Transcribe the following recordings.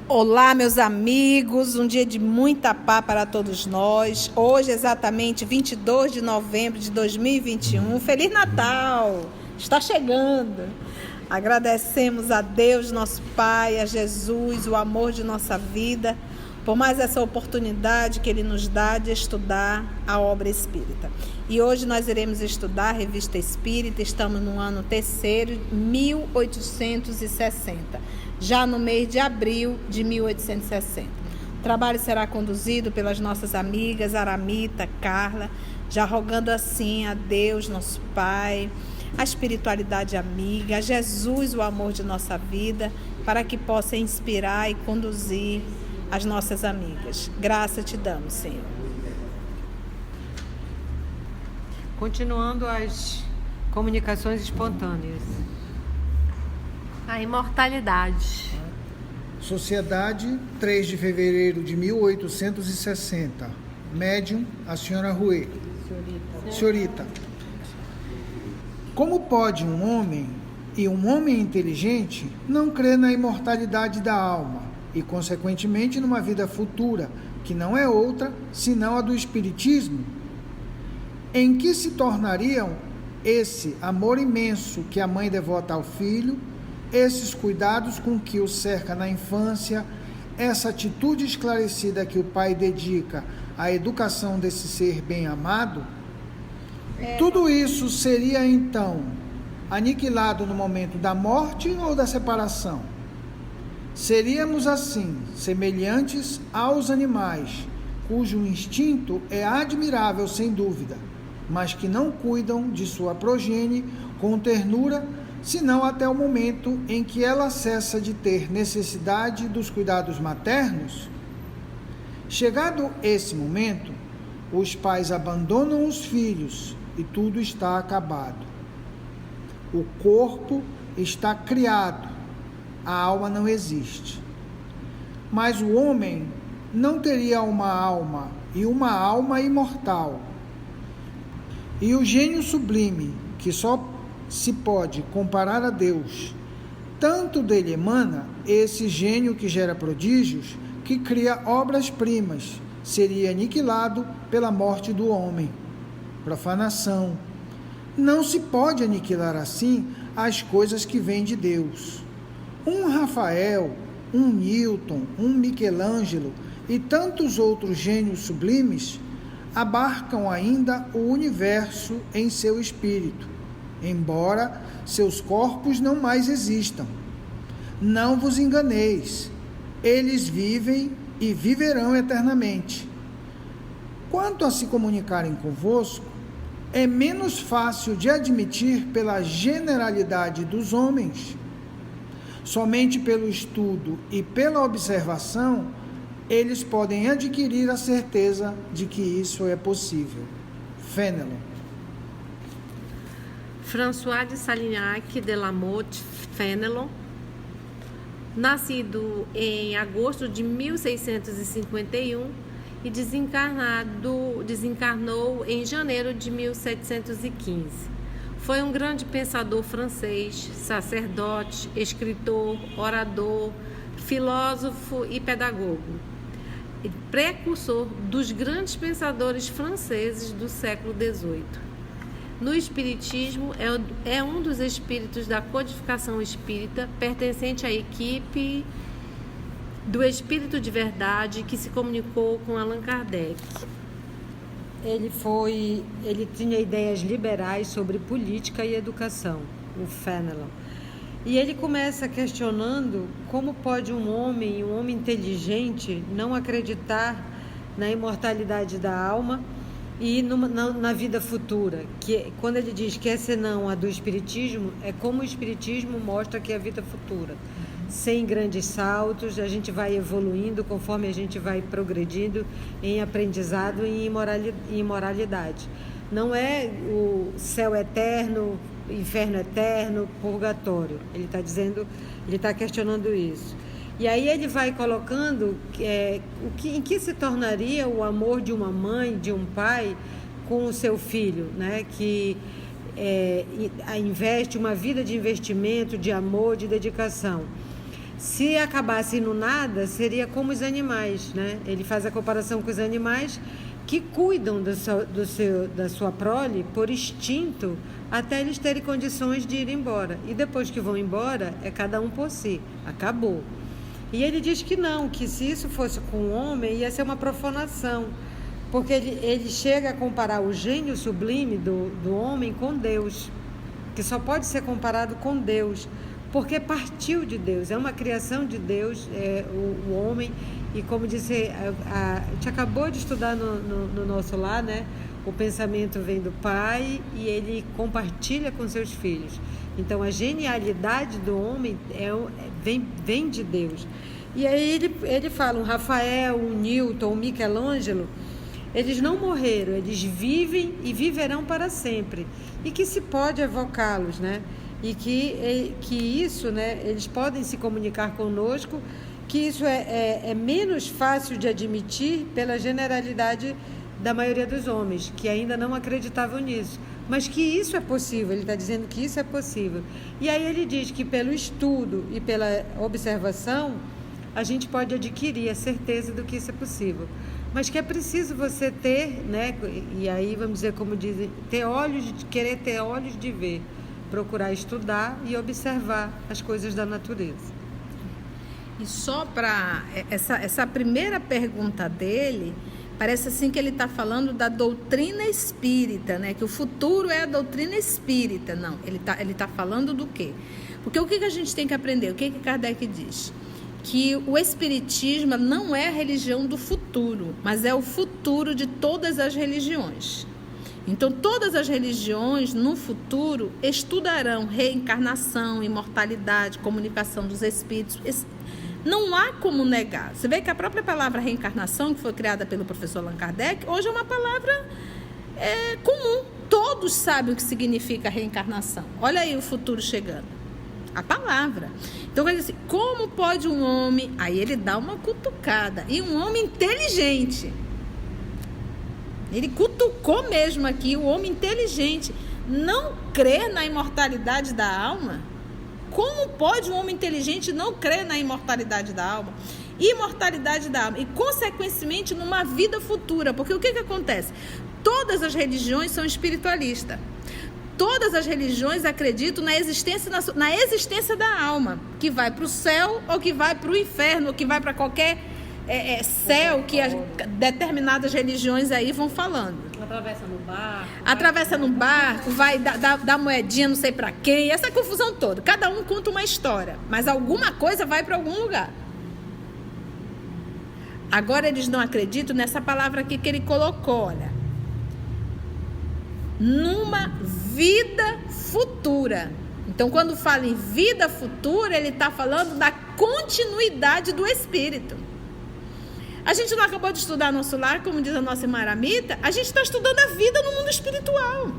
Olá, meus amigos, um dia de muita paz para todos nós. Hoje, exatamente 22 de novembro de 2021. Feliz Natal! Está chegando. Agradecemos a Deus, nosso Pai, a Jesus, o amor de nossa vida, por mais essa oportunidade que Ele nos dá de estudar a obra espírita. E hoje nós iremos estudar a Revista Espírita, estamos no ano terceiro, 1860. Já no mês de abril de 1860. O trabalho será conduzido pelas nossas amigas Aramita, Carla, já rogando assim a Deus, nosso Pai, a espiritualidade amiga, a Jesus, o amor de nossa vida, para que possa inspirar e conduzir as nossas amigas. Graça te damos, Senhor. Continuando as comunicações espontâneas. A imortalidade. Sociedade, 3 de fevereiro de 1860. Médium, a senhora Rouet. Senhorita. Como pode um homem, e um homem inteligente, não crer na imortalidade da alma e, consequentemente, numa vida futura, que não é outra senão a do Espiritismo? Em que se tornariam esse amor imenso que a mãe devota ao filho, esses cuidados com que o cerca na infância, essa atitude esclarecida que o pai dedica à educação desse ser bem-amado? Tudo isso seria, então, aniquilado no momento da morte ou da separação? Seríamos, assim, semelhantes aos animais, cujo instinto é admirável, sem dúvida, mas que não cuidam de sua progenie com ternura, senão até o momento em que ela cessa de ter necessidade dos cuidados maternos? Chegado esse momento, os pais abandonam os filhos e tudo está acabado. O corpo está criado, a alma não existe. Mas o homem não teria uma alma e uma alma imortal. E o gênio sublime, que só se pode comparar a Deus, tanto dele emana esse gênio que gera prodígios, que cria obras-primas, seria aniquilado pela morte do homem. Profanação. Não se pode aniquilar assim as coisas que vêm de Deus. Um Rafael, um Newton, um Michelangelo e tantos outros gênios sublimes abarcam ainda o universo em seu espírito, embora seus corpos não mais existam. Não vos enganeis, eles vivem e viverão eternamente. Quanto a se comunicarem convosco, é menos fácil de admitir pela generalidade dos homens. Somente pelo estudo e pela observação, eles podem adquirir a certeza de que isso é possível. Fénelon. François de Salignac de la Motte Fénelon, nascido em agosto de 1651 e desencarnou em janeiro de 1715. Foi um grande pensador francês, sacerdote, escritor, orador, filósofo e pedagogo. Precursor dos grandes pensadores franceses do século XVIII. No Espiritismo, é um dos espíritos da codificação espírita, pertencente à equipe do Espírito de Verdade que se comunicou com Allan Kardec. Ele tinha ideias liberais sobre política e educação, o Fénelon. E ele começa questionando como pode um homem inteligente, não acreditar na imortalidade da alma e na vida futura. Que, quando ele diz que essa não a do Espiritismo, é como o Espiritismo mostra que é a vida futura. sem grandes saltos, a gente vai evoluindo conforme a gente vai progredindo em aprendizado e em imoralidade. Não é o céu eterno, inferno eterno, purgatório. Ele está questionando isso. E aí ele vai colocando em que se tornaria o amor de uma mãe, de um pai com o seu filho, né? Que investe uma vida de investimento, de amor, de dedicação. Se acabasse no nada, seria como os animais, né? Ele faz a comparação com os animais que cuidam da sua prole por instinto até eles terem condições de ir embora. E depois que vão embora, é cada um por si. Acabou. E ele diz que não, que se isso fosse com o homem, ia ser uma profanação. Porque ele chega a comparar o gênio sublime do homem com Deus, que só pode ser comparado com Deus, porque partiu de Deus, é uma criação de Deus, o homem. E como disse, a gente acabou de estudar no nosso lar, né? O pensamento vem do pai e ele compartilha com seus filhos. Então a genialidade do homem vem de Deus. E aí ele fala, um Rafael, um Newton, um Michelangelo, eles não morreram, eles vivem e viverão para sempre. E que se pode evocá-los, né? E que isso, né? Eles podem se comunicar conosco, que isso é menos fácil de admitir pela generalidade da maioria dos homens, que ainda não acreditavam nisso. Mas que isso é possível, ele está dizendo que isso é possível. E aí ele diz que pelo estudo e pela observação, a gente pode adquirir a certeza do que isso é possível. Mas que é preciso você ter, né? E aí vamos dizer, como dizem, querer ter olhos de ver, procurar estudar e observar as coisas da natureza. E só para essa primeira pergunta dele, parece assim que ele está falando da doutrina espírita, né? Que o futuro é a doutrina espírita. Não, ele tá falando do quê? Porque o que a gente tem que aprender? O que Kardec diz? Que o espiritismo não é a religião do futuro, mas é o futuro de todas as religiões. Então, todas as religiões, no futuro, estudarão reencarnação, imortalidade, comunicação dos espíritos. Não há como negar. Você vê que a própria palavra reencarnação, que foi criada pelo professor Allan Kardec, hoje é uma palavra comum. Todos sabem o que significa reencarnação. Olha aí o futuro chegando. A palavra. Então, ele diz assim, como pode um homem... Aí ele dá uma cutucada. E um homem inteligente. Ele cutucou mesmo aqui, o homem inteligente. Não crer na imortalidade da alma? Como pode um homem inteligente não crer na imortalidade da alma? Imortalidade da alma. E, consequentemente, numa vida futura. Porque o que acontece? Todas as religiões são espiritualistas. Todas as religiões acreditam na existência da alma, que vai para o céu ou que vai para o inferno, ou que vai para qualquer céu que determinadas religiões aí vão falando. Atravessa no barco, vai dar moedinha não sei para quem, essa confusão toda. Cada um conta uma história, mas alguma coisa vai para algum lugar. Agora eles não acreditam nessa palavra aqui que ele colocou, olha. Numa vida futura. Então, quando fala em vida futura, ele está falando da continuidade do espírito. A gente não acabou de estudar nosso lar, como diz a nossa irmã Aramita, a gente está estudando a vida no mundo espiritual.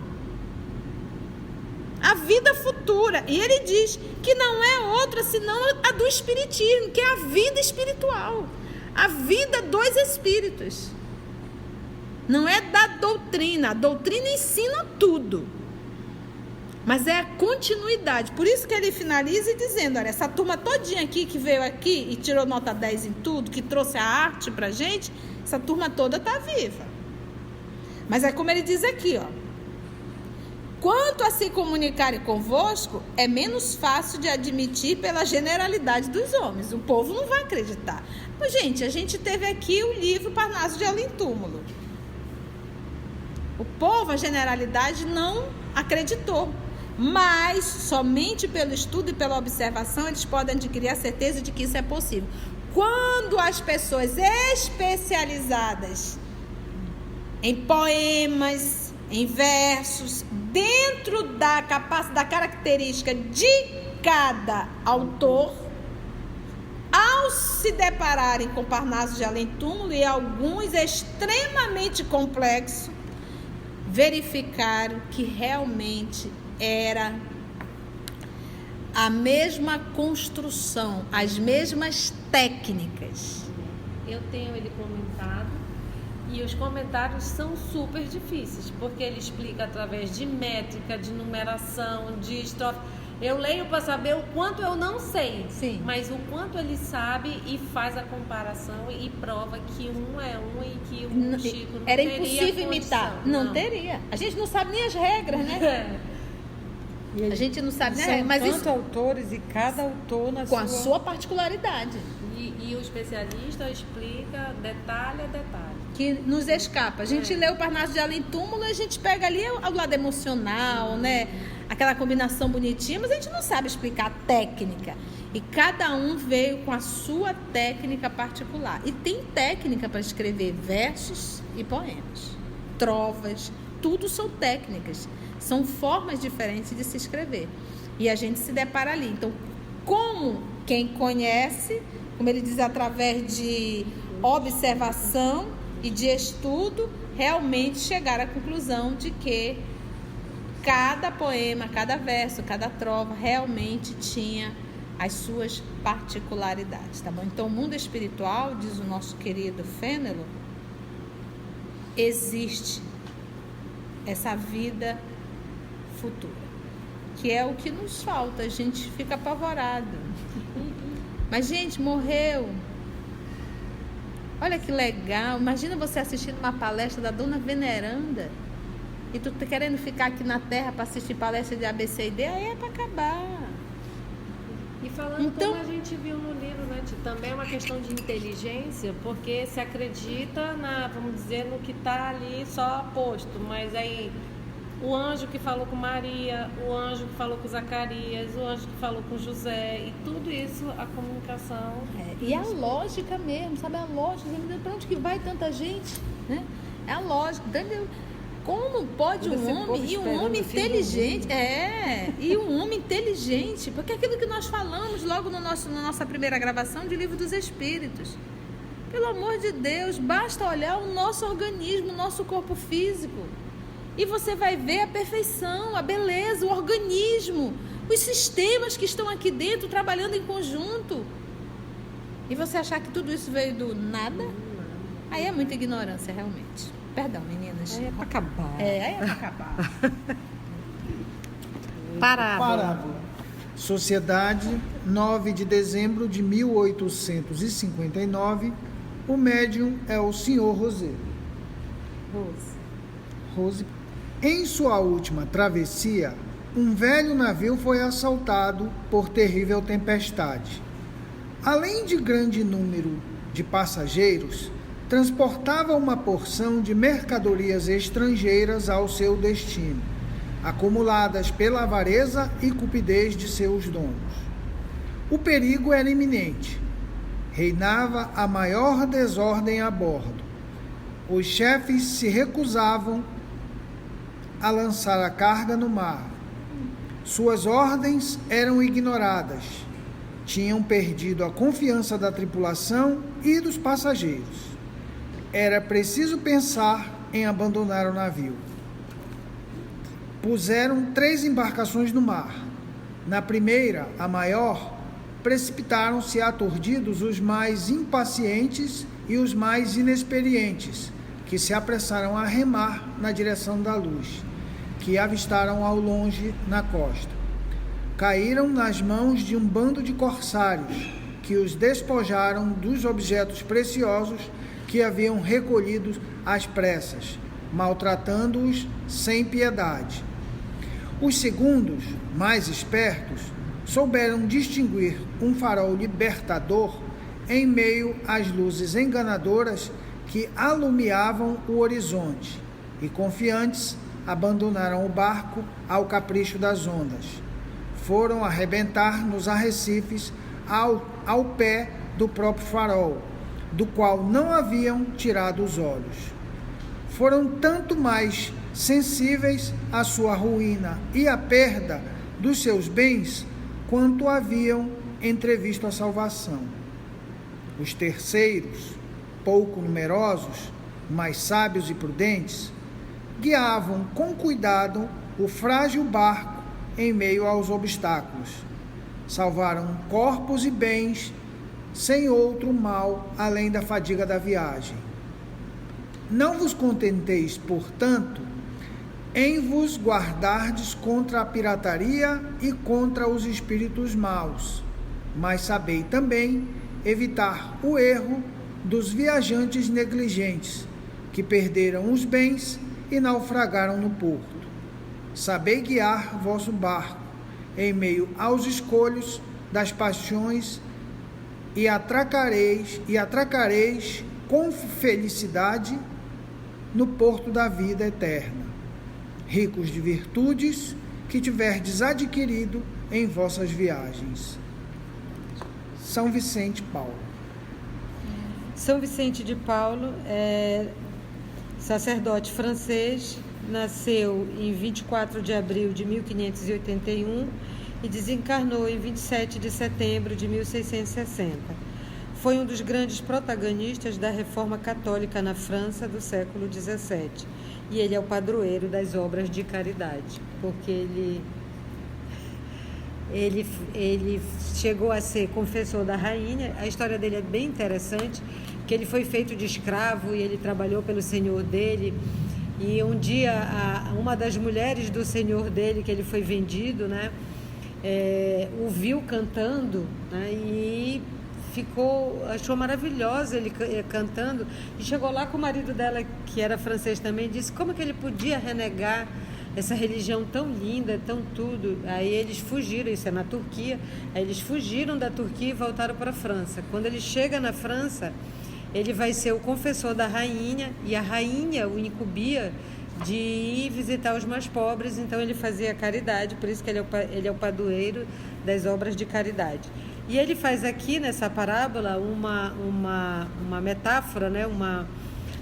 A vida futura. E ele diz que não é outra senão a do espiritismo, que é a vida espiritual. A vida dos espíritos. Não é da doutrina. A doutrina ensina tudo. Mas é a continuidade. Por isso que ele finaliza dizendo, olha, essa turma todinha aqui que veio aqui e tirou nota 10 em tudo, que trouxe a arte pra gente, essa turma toda está viva. Mas é como ele diz aqui, ó. Quanto a se comunicarem convosco, é menos fácil de admitir pela generalidade dos homens. O povo não vai acreditar. Mas, gente, a gente teve aqui o livro Parnaso de Além Túmulo. O povo, a generalidade, não acreditou. Mas, somente pelo estudo e pela observação, eles podem adquirir a certeza de que isso é possível. Quando as pessoas especializadas em poemas, em versos, dentro da característica de cada autor, ao se depararem com Parnaso de Além-Túmulo e alguns extremamente complexos, verificaram que realmente era a mesma construção, as mesmas técnicas. Eu tenho ele comentado e os comentários são super difíceis, porque ele explica através de métrica, de numeração, de estrofe. Eu leio para saber o quanto eu não sei, Sim. mas o quanto ele sabe e faz a comparação e prova que um é um e que o Chico não Era teria impossível imitar. condição. Não teria. A gente não sabe nem as regras, né? E A gente não sabe nem as são regras, mas tantos isso autores e cada autor na com a sua particularidade, E o especialista explica detalhe a detalhe. que nos escapa. A gente lê o Parnaso de Além-Túmulo e a gente pega ali o lado emocional, né? Aquela combinação bonitinha, mas a gente não sabe explicar a técnica. E cada um veio com a sua técnica particular. E tem técnica para escrever versos e poemas, trovas, tudo são técnicas. São formas diferentes de se escrever. E a gente se depara ali. Então, como quem conhece, como ele diz, através de observação e de estudo, realmente chegar à conclusão de que cada poema, cada verso, cada trova realmente tinha as suas particularidades, tá bom? Então, o mundo espiritual, diz o nosso querido Fénelon, existe essa vida futura, que é o que nos falta. A gente fica apavorado. Mas, gente, morreu. Olha que legal. Imagina você assistindo uma palestra da Dona Veneranda e tu tá querendo ficar aqui na Terra para assistir palestra de ABCD, aí é para acabar. E falando Então- como a gente viu no livro, né, Tito, também é uma questão de inteligência, porque se acredita vamos dizer, no que está ali só posto, mas aí o anjo que falou com Maria, o anjo que falou com Zacarias, o anjo que falou com José, e tudo isso, a comunicação. E a lógica mesmo, sabe? A lógica, para onde que vai tanta gente, né? É a lógica, entendeu? Como pode Todo um esse homem, povo e um esperando homem o fim do inteligente, mundo. e um homem inteligente, porque é aquilo que nós falamos logo na nossa primeira gravação de Livro dos Espíritos. Pelo amor de Deus, basta olhar o nosso organismo, o nosso corpo físico, e você vai ver a perfeição, a beleza, o organismo, os sistemas que estão aqui dentro trabalhando em conjunto. E você achar que tudo isso veio do nada, aí é muita ignorância, realmente. Perdão, meninas. Aí é para acabar. Aí é pra acabar. Parábola. Sociedade, 9 de dezembro de 1859. O médium é o Sr. Rosé. Rose. Em sua última travessia, um velho navio foi assaltado por terrível tempestade. Além de grande número de passageiros, transportava uma porção de mercadorias estrangeiras ao seu destino, acumuladas pela avareza e cupidez de seus donos. O perigo era iminente. Reinava a maior desordem a bordo. Os chefes se recusavam a lançar a carga no mar. Suas ordens eram ignoradas. Tinham perdido a confiança da tripulação e dos passageiros. Era preciso pensar em abandonar o navio. Puseram 3 embarcações no mar. Na primeira, a maior, precipitaram-se aturdidos os mais impacientes e os mais inexperientes, que se apressaram a remar na direção da luz, que avistaram ao longe na costa. Caíram nas mãos de um bando de corsários, que os despojaram dos objetos preciosos que haviam recolhido às pressas, maltratando-os sem piedade. Os segundos, mais espertos, souberam distinguir um farol libertador em meio às luzes enganadoras que alumiavam o horizonte, e confiantes abandonaram o barco ao capricho das ondas. Foram arrebentar nos arrecifes ao pé do próprio farol, do qual não haviam tirado os olhos. Foram tanto mais sensíveis à sua ruína e à perda dos seus bens, quanto haviam entrevisto a salvação. Os terceiros, pouco numerosos, mas sábios e prudentes, guiavam com cuidado o frágil barco em meio aos obstáculos. Salvaram corpos e bens sem outro mal além da fadiga da viagem. Não vos contenteis, portanto, em vos guardardes contra a pirataria e contra os espíritos maus, mas sabei também evitar o erro dos viajantes negligentes, que perderam os bens e naufragaram no porto. Sabei guiar vosso barco em meio aos escolhos das paixões e atracareis com felicidade no porto da vida eterna, ricos de virtudes que tiverdes adquirido em vossas viagens. São Vicente Paulo. São Vicente de Paulo é sacerdote francês, nasceu em 24 de abril de 1581 e desencarnou em 27 de setembro de 1660. Foi um dos grandes protagonistas da Reforma Católica na França do século XVII. E ele é o padroeiro das obras de caridade, porque ele chegou a ser confessor da rainha. A história dele é bem interessante, que ele foi feito de escravo e ele trabalhou pelo senhor dele. E um dia, uma das mulheres do senhor dele, que ele foi vendido, né, o viu cantando, né, e achou maravilhosa ele cantando, e chegou lá com o marido dela, que era francês também, e disse como que ele podia renegar essa religião tão linda, tão tudo. Aí eles fugiram, isso é na Turquia, aí eles fugiram da Turquia e voltaram para a França. Quando ele chega na França, ele vai ser o confessor da rainha, e a rainha o incumbia de ir visitar os mais pobres, então ele fazia caridade, por isso que ele é o padroeiro das obras de caridade. E ele faz aqui nessa parábola uma metáfora, né?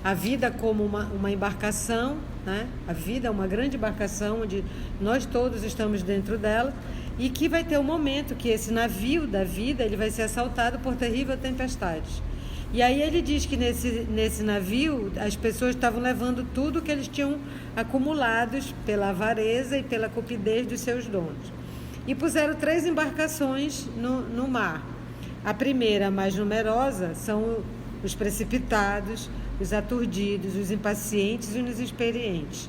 A vida como uma embarcação, né? A vida é uma grande embarcação onde nós todos estamos dentro dela, e que vai ter um momento que esse navio da vida ele vai ser assaltado por terrível tempestade. E aí ele diz que nesse navio as pessoas estavam levando tudo que eles tinham acumulados pela avareza e pela cupidez dos seus donos. E puseram 3 embarcações no mar. A primeira, a mais numerosa, são os precipitados, os aturdidos, os impacientes e os inexperientes.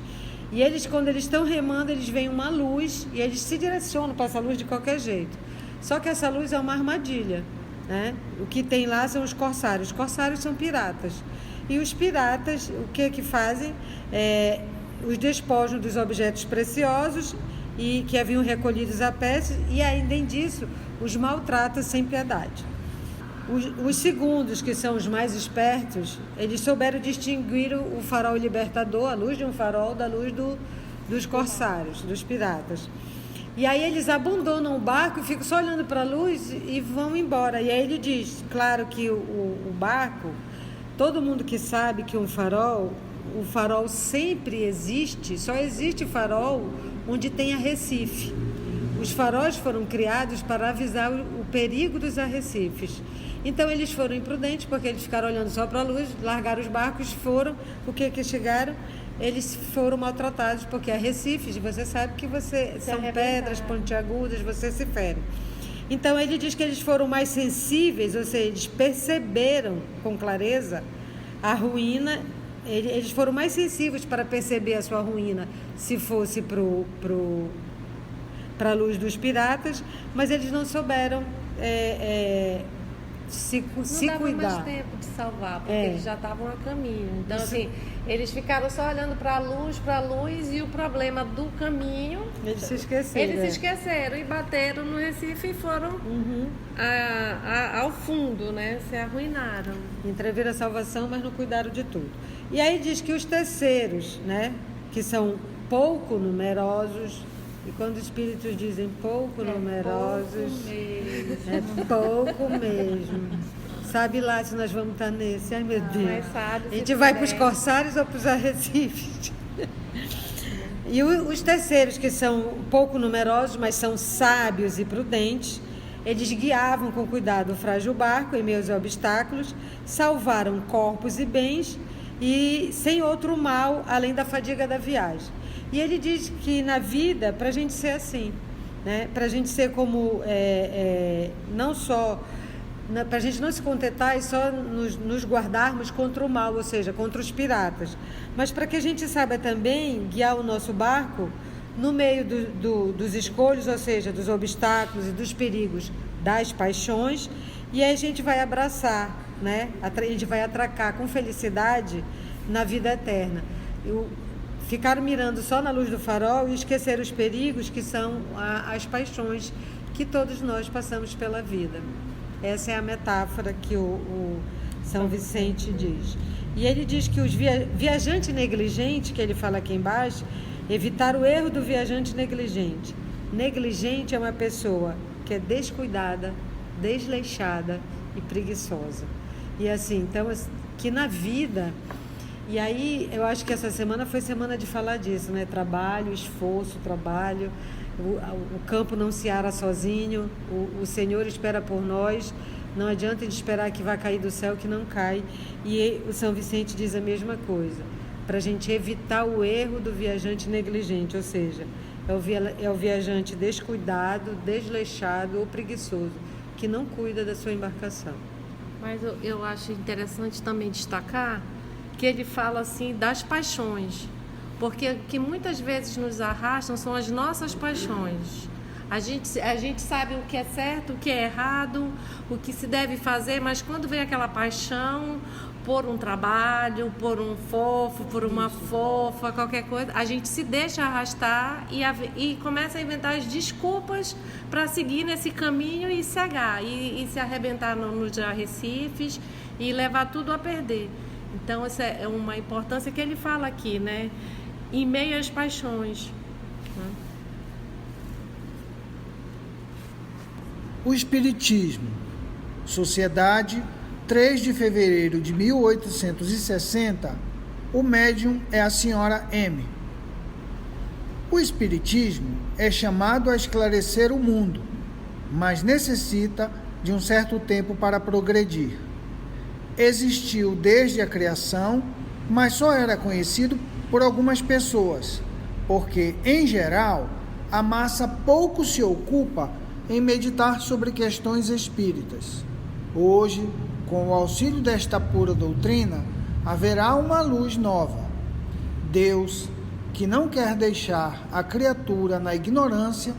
E eles, quando eles estão remando, eles veem uma luz e eles se direcionam para essa luz de qualquer jeito. Só que essa luz é uma armadilha, né? O que tem lá são os corsários. Os corsários são piratas. E os piratas, o que fazem? Os despojam dos objetos preciosos e que haviam recolhidos a pé, e além disso, os maltratam sem piedade. Os segundos, que são os mais espertos, eles souberam distinguir o farol libertador, a luz de um farol, da luz dos corsários, dos piratas. E aí eles abandonam o barco e ficam só olhando para a luz e vão embora. E aí ele diz, claro que o barco, todo mundo que sabe que o farol sempre existe, só existe farol onde tem arrecife. Os faróis foram criados para avisar o perigo dos arrecifes. Então eles foram imprudentes, porque eles ficaram olhando só para a luz, largaram os barcos, foram, o que chegaram? Eles foram maltratados, porque arrecifes, você sabe que são pedras pontiagudas, você se fere. Então ele diz que eles foram mais sensíveis, ou seja, eles perceberam com clareza a ruína. Eles foram mais sensíveis para perceber a sua ruína se fosse para a luz dos piratas, mas eles não souberam se cuidar. Não dava mais tempo de salvar, porque eles já estavam a caminho. Então, assim, eles ficaram só olhando para a luz, e o problema do caminho... Eles se esqueceram. E bateram no Recife e foram ao fundo, né? Se arruinaram. Entreveram a salvação, mas não cuidaram de tudo. E aí diz que os terceiros, né? Que são pouco numerosos, e quando os espíritos dizem pouco numerosos, é pouco mesmo. Sabe lá se nós vamos estar nesse? Ai, meu Deus. A gente vai para os corsários ou para os arrecifes? E os terceiros, que são pouco numerosos, mas são sábios e prudentes, Eles guiavam com cuidado o frágil barco em meio aos obstáculos, salvaram corpos e bens e sem outro mal além da fadiga da viagem. E ele diz que na vida, para a gente ser assim, né? Para a gente ser como, não só, para a gente não se contentar e só nos guardarmos contra o mal, ou seja, contra os piratas, mas para que a gente saiba também guiar o nosso barco no meio dos escolhos, ou seja, dos obstáculos e dos perigos das paixões, e aí a gente vai abraçar, né? A gente vai atracar com felicidade na vida eterna. Ficar mirando só na luz do farol e esquecer os perigos que são as paixões que todos nós passamos pela vida. Essa é a metáfora que o São Vicente diz. E ele diz que os viajante negligente, que ele fala aqui embaixo, evitar o erro do viajante negligente. Negligente é uma pessoa que é descuidada, desleixada e preguiçosa. E assim, então, que na vida... E aí, eu acho que essa semana foi semana de falar disso, né? Trabalho, esforço, trabalho. O campo não se ara sozinho. O Senhor espera por nós. Não adianta de esperar que vai cair do céu, que não cai. E o São Vicente diz a mesma coisa, para a gente evitar o erro do viajante negligente, ou seja, é o viajante descuidado, desleixado ou preguiçoso, que não cuida da sua embarcação. Mas eu acho interessante também destacar que ele fala assim das paixões, porque que muitas vezes nos arrastam são as nossas paixões. A gente sabe o que é certo, o que é errado, o que se deve fazer, mas quando vem aquela paixão por um trabalho, por um fofo, por uma fofa, qualquer coisa, a gente se deixa arrastar e começa a inventar as desculpas para seguir nesse caminho e cegar, e se arrebentar nos arrecifes e levar tudo a perder. Então, essa é uma importância que ele fala aqui, né? Em meio às paixões. Né? O Espiritismo, Sociedade, 3 de fevereiro de 1860, o médium é a senhora M. O Espiritismo é chamado a esclarecer o mundo, mas necessita de um certo tempo para progredir. Existiu desde a criação, mas só era conhecido por algumas pessoas, porque, em geral, a massa pouco se ocupa em meditar sobre questões espíritas. Hoje, com o auxílio desta pura doutrina, haverá uma luz nova. Deus, que não quer deixar a criatura na ignorância,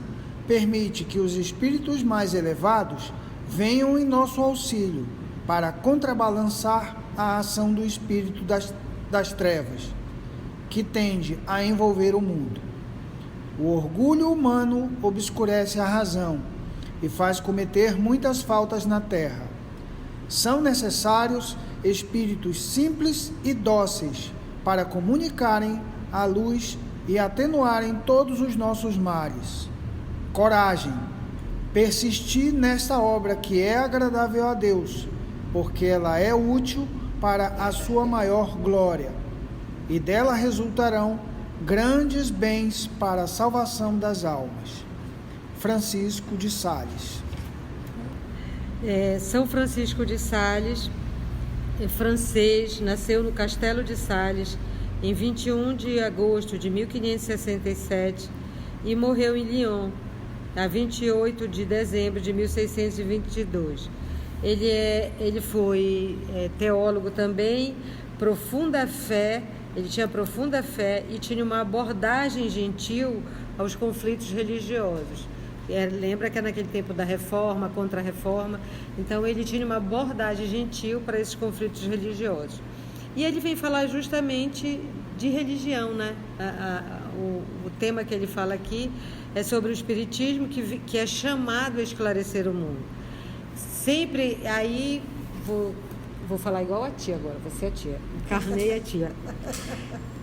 permite que os espíritos mais elevados venham em nosso auxílio para contrabalançar a ação do espírito das trevas, que tende a envolver o mundo. O orgulho humano obscurece a razão e faz cometer muitas faltas na terra. São necessários espíritos simples e dóceis para comunicarem a luz e atenuarem todos os nossos males. Coragem, persistir nesta obra que é agradável a Deus, porque ela é útil para a sua maior glória, e dela resultarão grandes bens para a salvação das almas. Francisco de Sales. São Francisco de Sales é francês, nasceu no Castelo de Sales em 21 de agosto de 1567 e morreu em Lyon, a 28 de dezembro de 1622. Ele foi teólogo também, ele tinha profunda fé e tinha uma abordagem gentil aos conflitos religiosos. Lembra que é naquele tempo da reforma, contra-reforma, então ele tinha uma abordagem gentil para esses conflitos religiosos. E ele vem falar justamente de religião, né? O tema que ele fala aqui é sobre o espiritismo que é chamado a esclarecer o mundo. Sempre, aí, vou falar igual a tia agora, você é a tia, encarnei a tia,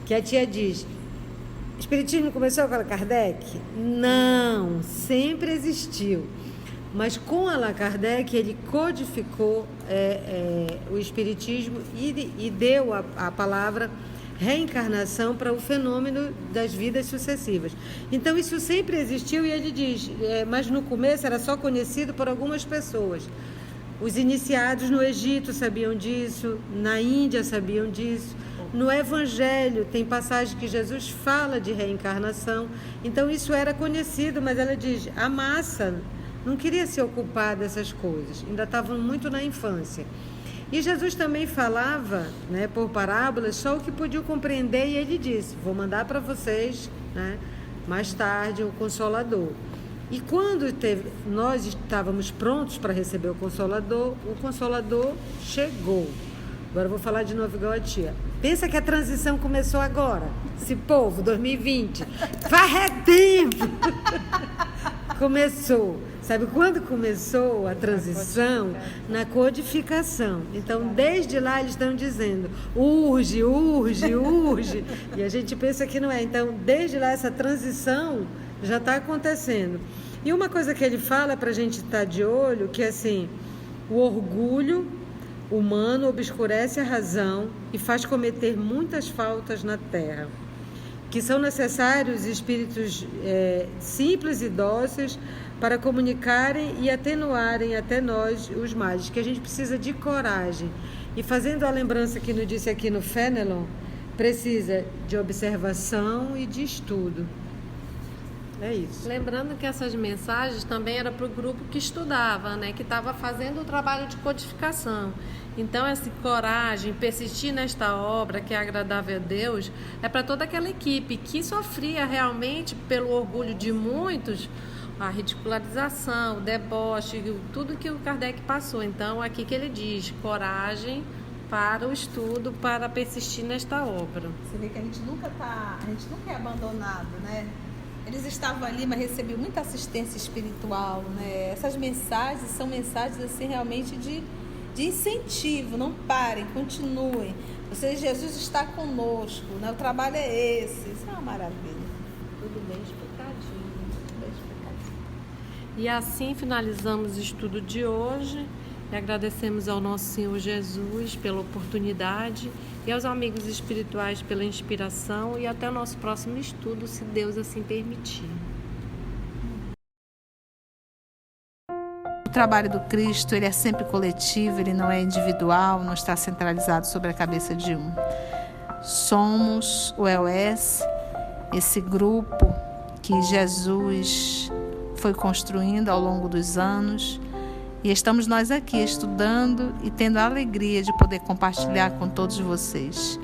que a tia diz: o espiritismo começou com Allan Kardec? Não, sempre existiu. Mas com Allan Kardec ele codificou o espiritismo e deu a palavra reencarnação para o fenômeno das vidas sucessivas. Então isso sempre existiu, e ele diz, mas no começo era só conhecido por algumas pessoas. Os iniciados no Egito sabiam disso, na Índia sabiam disso, no Evangelho tem passagem que Jesus fala de reencarnação, então isso era conhecido, mas ela diz, a massa não queria se ocupar dessas coisas, ainda estavam muito na infância. E Jesus também falava, né, por parábolas, só o que podiam compreender, e ele disse, vou mandar para vocês, né, mais tarde o Consolador. E quando nós estávamos prontos para receber o Consolador chegou. Agora eu vou falar de novo igual a tia. Pensa que a transição começou agora. Esse povo, 2020. Faz tempo! Começou. Sabe quando começou a transição? Na codificação. Então, desde lá eles estão dizendo, urge, urge, urge. E a gente pensa que não é. Então, desde lá essa transição já está acontecendo. E uma coisa que ele fala para a gente estar de olho, que é assim, o orgulho humano obscurece a razão e faz cometer muitas faltas na terra, que são necessários espíritos simples e dóceis para comunicarem e atenuarem até nós os males, que a gente precisa de coragem. E fazendo a lembrança que nos disse aqui no Fenelon, precisa de observação e de estudo. É isso. Lembrando que essas mensagens também eram para o grupo que estudava, né, que estava fazendo o trabalho de codificação. Então, essa coragem, persistir nesta obra que é agradável a Deus, é para toda aquela equipe que sofria realmente pelo orgulho de muitos, a ridicularização, o deboche, tudo que o Kardec passou. Então, aqui que ele diz, coragem para o estudo, para persistir nesta obra. Você vê que a gente nunca é abandonado, né? Eles estavam ali, mas recebiam muita assistência espiritual, né? Essas mensagens são mensagens assim realmente de incentivo. Não parem, continuem. Jesus está conosco, né? O trabalho é esse. Isso é uma maravilha. Tudo bem explicadinho, muito bem explicadinho. E assim finalizamos o estudo de hoje. E agradecemos ao nosso Senhor Jesus pela oportunidade e aos amigos espirituais pela inspiração, e até o nosso próximo estudo, se Deus assim permitir. O trabalho do Cristo, ele é sempre coletivo, ele não é individual, não está centralizado sobre a cabeça de um. Somos o EOS, esse grupo que Jesus foi construindo ao longo dos anos. E estamos nós aqui estudando e tendo a alegria de poder compartilhar com todos vocês.